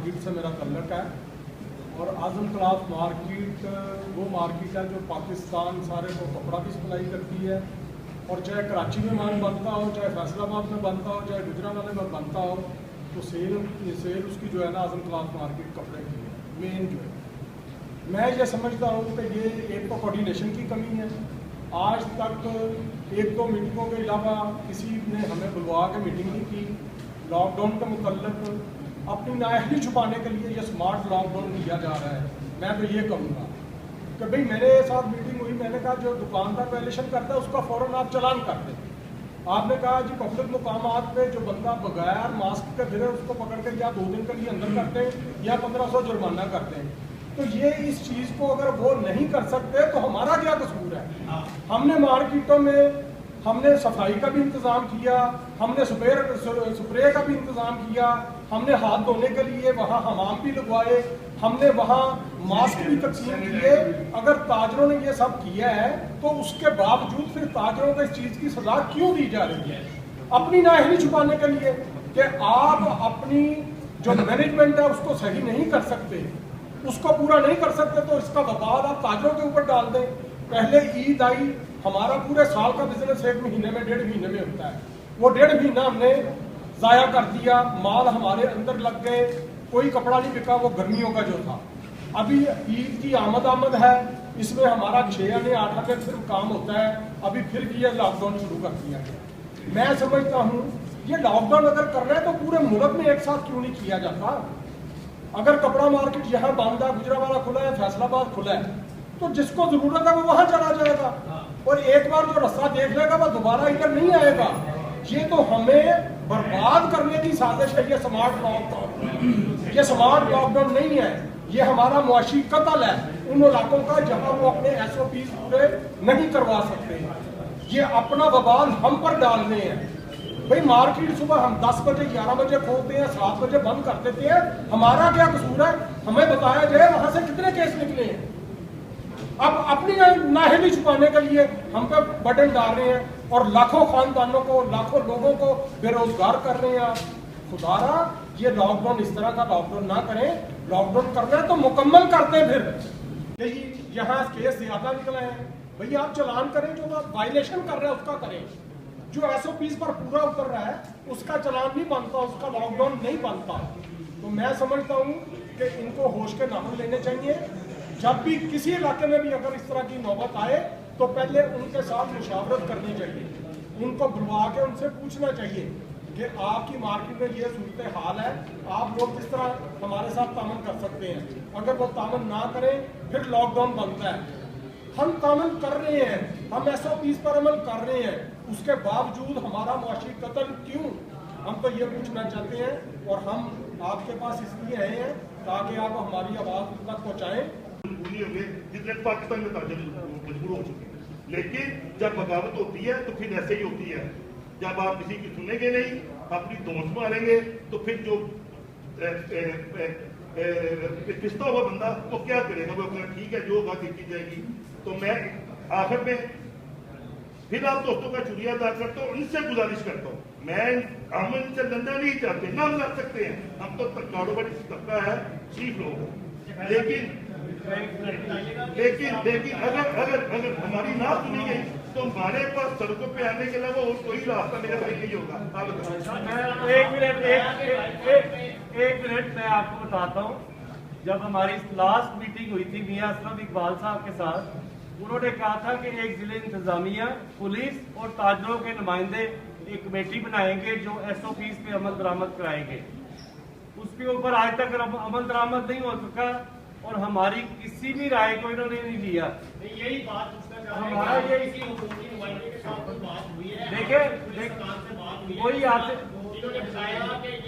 Market से मेरा तल्लक है और आजम क्लास मार्केट वो मार्केट है जो पाकिस्तान सारे को कपड़ा की सप्लाई करती है और चाहे कराची में माल बनता हो, चाहे फैसलाबाद में बनता हो, चाहे गुजरांवाले में बनता हो, तो सेल उसकी जो है ना आजम क्लास मार्केट कपड़े की है मेन जो है। मैं ये समझता हूँ कि ये एक तो कोऑर्डिनेशन की कमी है। आज तक एक दो मीटिंगों के अलावा किसी ने हमें बुलवा के मीटिंग नहीं की। लॉकडाउन के मुतल्लिक अपनी नाअहली छुपाने के लिए ये स्मार्ट लॉकडाउन किया जा रहा है। मैं तो ये कहूँगा कि भाई मेरे साथ मीटिंग हुई, मैंने कहा जो दुकानदार वायलेशन करता है उसका फ़ौरन आप चालान कर दें। आपने कहा जी पब्लिक मुकामात पे जो बंदा बगैर मास्क के फिरे उसको पकड़ के या 2 दिन के लिए अंदर करते हैं या 1500 जुर्माना करते हैं। तो ये इस चीज़ को अगर वो नहीं कर सकते तो हमारा क्या कसूर है। हमने मार्केटों में हमने सफाई का भी इंतज़ाम किया, हमने स्प्रे का भी इंतज़ाम किया, हमने हाथ धोने के लिए वहाँ हमाम भी लगवाए, हमने वहाँ मास्क भी तकसीम किए। अगर ताजरों ने ये सब किया है तो उसके बावजूद फिर ताजरों को इस चीज़ की सजा क्यों दी जा रही है? अपनी नाअहली छुपाने के लिए कि आप अपनी जो मैनेजमेंट है उसको सही नहीं कर सकते, उसको पूरा नहीं कर सकते, तो इसका वबाल आप ताजरों के ऊपर डाल दें। पहले ईद आई, हमारा पूरे साल का बिजनेस 1 महीने में 1.5 महीने में होता है, वो 1.5 महीना हमने ज़ाया कर दिया, माल हमारे अंदर लग गए, कोई कपड़ा नहीं बिका वो गर्मियों का जो था। अभी ईद की आमद है, इसमें हमारा 6 आने 8 आने फिर काम होता है, अभी फिर ये लॉकडाउन शुरू कर दिया गया। मैं समझता हूँ ये लॉकडाउन अगर कर रहे हैं तो पूरे मुल्क में एक साथ क्यों नहीं किया जाता। अगर कपड़ा मार्केट यहाँ बंद है, गुजरांवाला खुला है, फैसलाबाद खुला है, तो जिसको जरूरत है वो वहां चला जाएगा और एक बार जो रास्ता देख लेगा वो दोबारा इधर नहीं आएगा। ये तो हमें बर्बाद करने की साजिश है। ये स्मार्ट लॉकडाउन, ये स्मार्ट लॉकडाउन नहीं है, ये हमारा मुआशी कत्ल है उन इलाकों का जहां वो अपने SOP पूरे नहीं करवा सकते। ये अपना वबाल हम पर डालने हैं। भाई मार्केट सुबह हम 10 बजे 11 बजे खोलते हैं, 7 बजे बंद कर देते हैं, हमारा क्या कसूर है? हमें बताया जाए वहां से कितने केस निकले हैं। अब अपनी नाअहली छुपाने के लिए हम पे बटन डाल रहे हैं और लाखों खानदानों को, लाखों लोगों को बेरोजगार कर रहे हैं। खुदारा ये लॉकडाउन इस तरह का लॉकडाउन ना करें। लॉकडाउन करना है तो मुकम्मल करते हैं। फिर यहाँ केस ज्यादा निकले हैं, भैया आप चालान करें, जो आप वायलेशन कर रहे हैं उसका करें। जो SOPs पर पूरा उतर रहा है उसका चालान नहीं बनता, उसका लॉकडाउन नहीं बनता। तो मैं समझता हूँ कि इनको होश के नाम लेने चाहिए। जब भी किसी इलाके में भी अगर इस तरह की नौबत आए तो पहले उनके साथ मुशावरत करनी चाहिए, उनको बुलवा के उनसे पूछना चाहिए कि आपकी मार्केट में ये सूरत हाल है, आप लोग किस तरह हमारे साथ तामन कर सकते हैं। अगर वो तामन ना करें फिर लॉकडाउन बनता है। हम तामन कर रहे हैं, हम SOPs पर अमल कर रहे हैं, उसके बावजूद हमारा मुआशी कत्ल क्यों? हम तो ये पूछना चाहते हैं और हम आपके पास इसलिए आए हैं ताकि आप हमारी आवाज़ तक पहुँचाएँ। जितने पाकिस्तान में ताजर मजबूर हो चुके हैं, लेकिन जब बगावत होती है तो फिर ऐसे ही होती है। जब आप किसी की सुनेंगे नहीं, अपनी दोस्त मारेंगे, तो फिर जो पिसता हुआ बंदा वो क्या करेगा? वो अपना ठीक है जो बात की जाएगी। तो मैं आखिर में फिर आप दोस्तों का शुक्रिया अदा करता हूँ, उनसे गुजारिश करता हूँ। मैं हम इनसे धंधा नहीं चाहते, ना हम कर सकते हैं, हम तो कारोबारी तबका है, चीफ लोग। लेकिन अगर हमारी ना सुनी गई तो हमारे पास सड़कों पे आने के अलावा और कोई रास्ता मेरे भाई नहीं होगा। एक मिनट मैं आपको बताता हूँ। जब हमारी लास्ट मीटिंग हुई थी मियां असलम इकबाल साहब के साथ, उन्होंने कहा था कि एक जिले इंतजामिया, पुलिस और ताजरों के नुमाइंदे एक कमेटी बनाएंगे जो SOPs पे अमल दरामद कराएंगे। उसके ऊपर आज तक अमल दरामद नहीं हो सका और हमारी किसी भी राय को इन्होंने नहीं लिया। यही बात हमारा ये बात हुई है, देखे वही आपसे